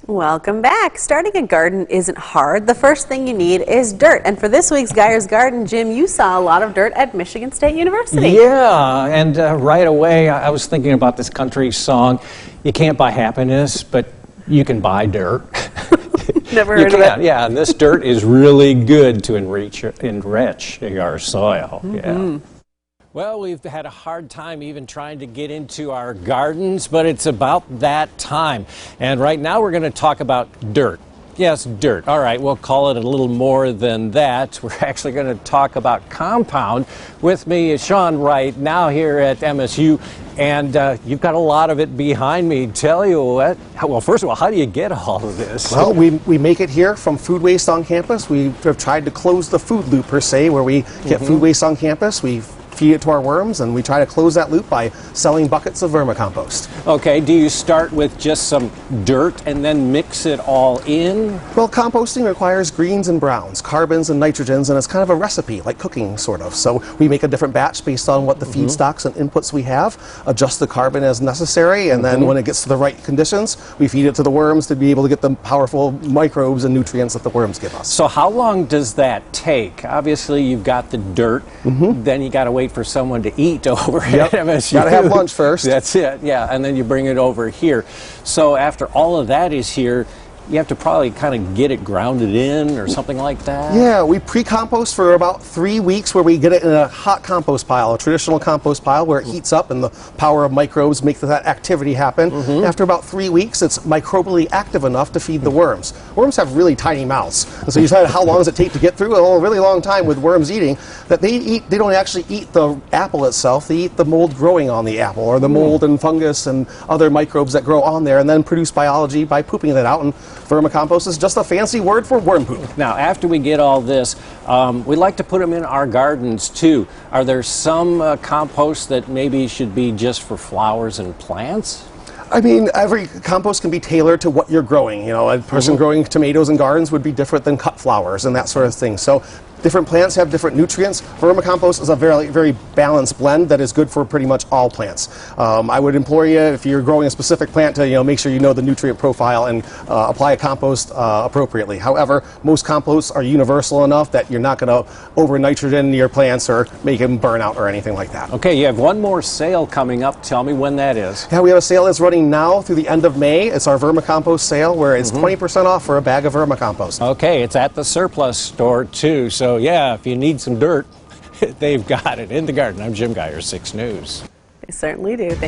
Welcome back. Starting a garden isn't hard. The first thing you need is dirt. And for this week's Geyer's Garden, Jim, you saw a lot of dirt at Michigan State University. Yeah, and right away I was thinking about this country song, you can't buy happiness, but you can buy dirt. Never heard of it. Yeah, and this dirt is really good to enrich our soil. Yeah. Well, we've had a hard time even trying to get into our gardens, but it's about that time. And right now we're going to talk about dirt. Yes, dirt. All right, we'll call it a little more than that. We're actually going to talk about compound. With me is Sean Wright, now here at MSU, and you've got a lot of it behind me. Tell you what, well, first of all, how do you get all of this? Well, we make it here from food waste on campus. We have tried to close the food loop, per se, where we get food waste on campus. We feed it to our worms, and we try to close that loop by selling buckets of vermicompost. Okay, do you start with just some dirt and then mix it all in? Well, composting requires greens and browns, carbons and nitrogens, and it's kind of a recipe, like cooking, sort of. So we make a different batch based on what the feedstocks and inputs we have, adjust the carbon as necessary, and then when it gets to the right conditions, we feed it to the worms to be able to get the powerful microbes and nutrients that the worms give us. So how long does that take? Obviously, you've got the dirt, then you got to wait for someone to eat over at MSU. Got to have lunch first. That's it, yeah, and then you bring it over here. So after all of that is here, you have to probably kind of get it grounded in or something like that? Yeah, we pre-compost for about 3 weeks, where we get it in a hot compost pile, a traditional compost pile where it heats up and the power of microbes make that activity happen. After about 3 weeks, it's microbially active enough to feed the worms. Worms have really tiny mouths, and so you said, how long does it take to get through? Well, a really long time with worms eating. That they don't actually eat the apple itself, they eat the mold growing on the apple, or the mold and fungus and other microbes that grow on there, and then produce biology by pooping that out. And vermicompost is just a fancy word for worm poop. Now, after we get all this, we like to put them in our gardens too. Are there some compost that maybe should be just for flowers and plants? I mean, every compost can be tailored to what you're growing. You know, a person growing tomatoes in gardens would be different than cut flowers and that sort of thing. So different plants have different nutrients. Vermicompost is a very, very balanced blend that is good for pretty much all plants. I would implore you, if you're growing a specific plant, to make sure you know the nutrient profile and apply a compost appropriately. However, most composts are universal enough that you're not going to over nitrogen your plants or make them burn out or anything like that. Okay, you have one more sale coming up. Tell me when that is. Yeah, we have a sale that's running now through the end of May. It's our vermicompost sale, where it's 20% off for a bag of vermicompost. Okay, it's at the surplus store too. So yeah, if you need some dirt, they've got it in the garden. I'm Jim Geyer, 6 News. They certainly do. Thank